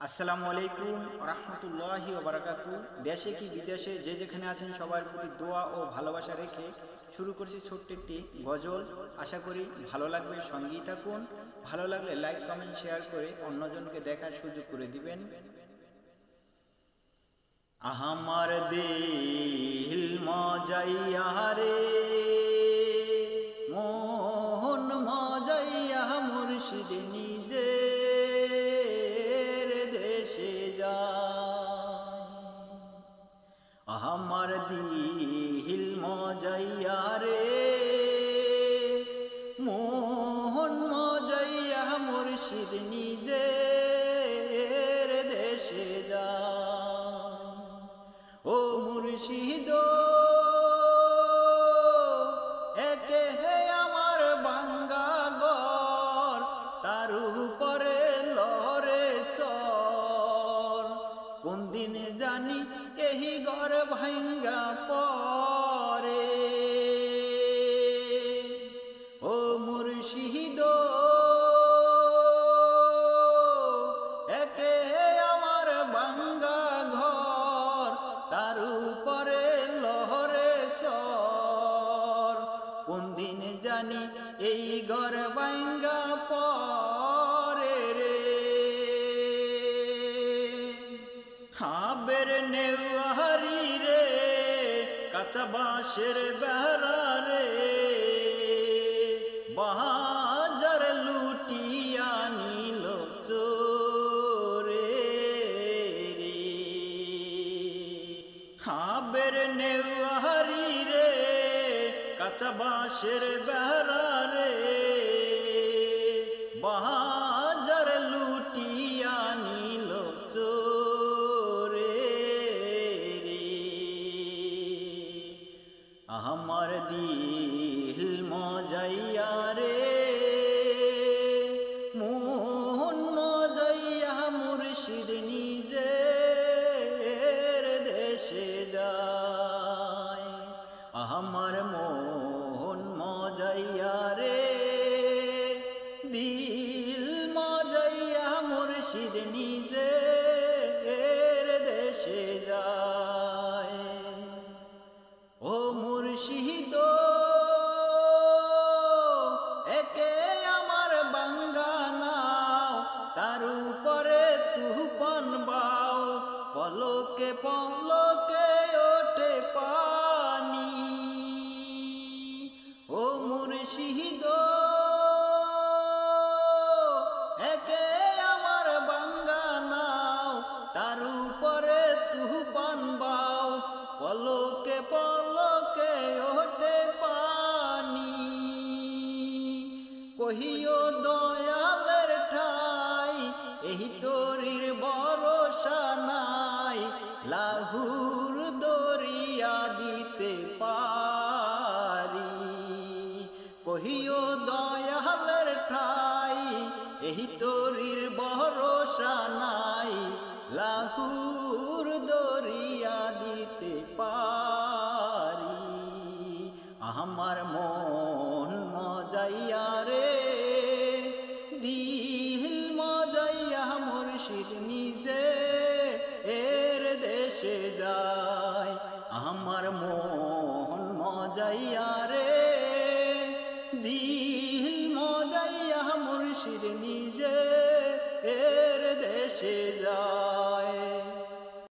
আসসালামু আলাইকুম রহমতুল্লাহি ওয়া বারাকাতু। দেশে কি বিদেশে যে যেখানে আছেন সবার প্রতি দোয়া ও ভালোবাসা রেখে শুরু করছি ছোট্ট একটি গজল। আশা করি ভালো লাগবে, সঙ্গেই থাকুন। ভালো লাগলে লাইক কমেন্ট শেয়ার করে অন্যজনকে দেখার সুযোগ করে দিবেন। আহামার দিল মজাইয়া রে, মোহন মজাইয়া মুর্শিদ নিজে আমার দিল মজাইয়া রে, মোহন মজাইয়া মুর্শিদ নিজের দেশে যায়। ও মুর্শিদ একে হে আমার বাঙ্গা ঘর, তার উপরে লরে চর। কোন দিন জানি এই ঘর ভাঙ্গা পরে। ও মুর্শিদ একে আমার ভাঙ্গা ঘর, তার উপরে লহরে সর। কোন দিন জানি এই ঘর ভাঙ্গা পরে রে। হাবের নেওয়ারি রে, কাঁচা বাঁশের বেড়া রে, বাজার লুটিয়া নিল চোরে রে। হাবের নেওয়ারি রে, কাঁচা বাঁশের বেড়া রে, বাজার লুটিয়া নিল চোরে। আমার দিল মজাইয়া রে, মোহন মজাইয়া মুর্শিদ নিজের দেশে যায়। আমার মোহন মজাইয়া রে, দিল মজাইয়া মুর্শিদ নিজের দেশে যায়। ও মুর্শিদ একে আমার বাঙ্গা নাও, তার উপরে তুফান বাও। পলকে পলকে ওঠে পানি। ও মুর্শিদ একে আমার বাঙ্গা নাও, তার উপরে তুফান বাও। পলকে পলকে ওঠে পানি। কহিও দয়ালের ঠাই, এই তরির ভরসা নাই। লাহুর দরিয়া দিতে পারি। কহিও দয়ালের ঠাই, এই তরির ভরসা নাই। লাহুর দরিয়া দিতে পারি। আমার মন মজাইয়া রে, দিল মজাইয়া মুর্শিদ নিজে এর দেশে যায়। আমার মন মজাইয়া রে, দিল মজাইয়া মুর্শিদ নিজে এর দেশে